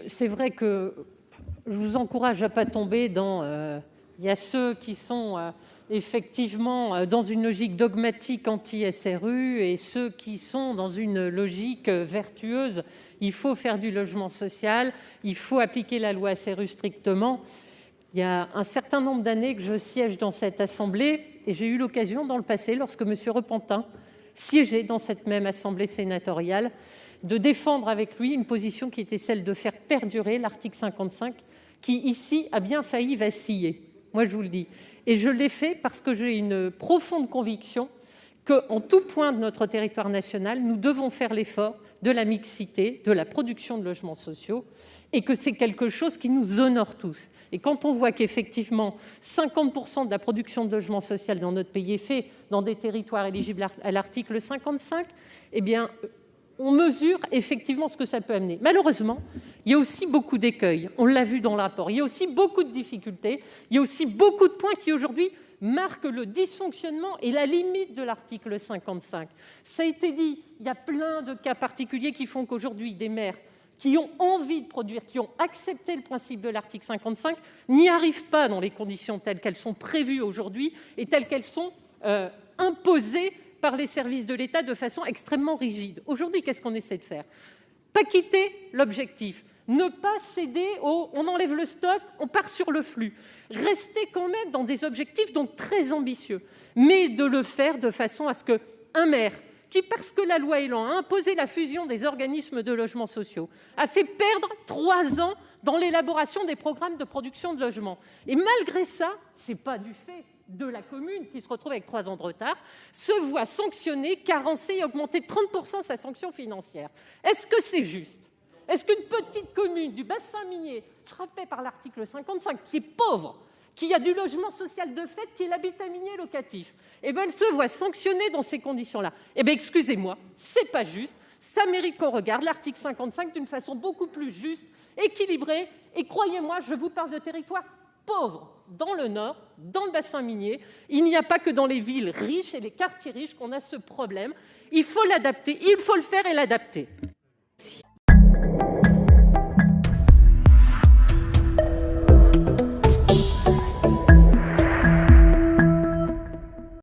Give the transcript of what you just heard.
c'est vrai que je vous encourage à ne pas tomber dans... Il y a ceux qui sont effectivement dans une logique dogmatique anti-SRU et ceux qui sont dans une logique vertueuse. Il faut faire du logement social, il faut appliquer la loi SRU strictement. Il y a un certain nombre d'années que je siège dans cette assemblée et j'ai eu l'occasion dans le passé, lorsque M. Repentin siégeait dans cette même assemblée sénatoriale, de défendre avec lui une position qui était celle de faire perdurer l'article 55, qui ici a bien failli vaciller. Moi, je vous le dis. Et je l'ai fait parce que j'ai une profonde conviction qu'en tout point de notre territoire national, nous devons faire l'effort de la mixité, de la production de logements sociaux, et que c'est quelque chose qui nous honore tous. Et quand on voit qu'effectivement 50% de la production de logements sociaux dans notre pays est fait dans des territoires éligibles à l'article 55, eh bien, on mesure effectivement ce que ça peut amener. Malheureusement, il y a aussi beaucoup d'écueils. On l'a vu dans le rapport. Il y a aussi beaucoup de difficultés. Il y a aussi beaucoup de points qui, aujourd'hui, marquent le dysfonctionnement et la limite de l'article 55. Ça a été dit, il y a plein de cas particuliers qui font qu'aujourd'hui, des maires qui ont envie de produire, qui ont accepté le principe de l'article 55, n'y arrivent pas dans les conditions telles qu'elles sont prévues aujourd'hui et telles qu'elles sont imposées par les services de l'État de façon extrêmement rigide. Aujourd'hui, qu'est-ce qu'on essaie de faire ? Pas quitter l'objectif, ne pas céder au « on enlève le stock, on part sur le flux ». Rester quand même dans des objectifs donc très ambitieux, mais de le faire de façon à ce qu'un maire qui, parce que la loi Élan a imposé la fusion des organismes de logements sociaux, a fait perdre 3 ans dans l'élaboration des programmes de production de logements. Et malgré ça, ce n'est pas du fait de la commune qui se retrouve avec 3 ans de retard, se voit sanctionner, carencer et augmenter de 30% sa sanction financière. Est-ce que c'est juste ? Est-ce qu'une petite commune du bassin minier, frappée par l'article 55, qui est pauvre, qui a du logement social de fait, qui est l'habitat minier locatif, elle se voit sanctionnée dans ces conditions-là ? Excusez-moi, c'est pas juste. Ça mérite qu'on regarde l'article 55 d'une façon beaucoup plus juste, équilibrée. Et croyez-moi, je vous parle de territoires pauvres dans le Nord, dans le bassin minier. Il n'y a pas que dans les villes riches et les quartiers riches qu'on a ce problème. Il faut l'adapter, il faut le faire et l'adapter.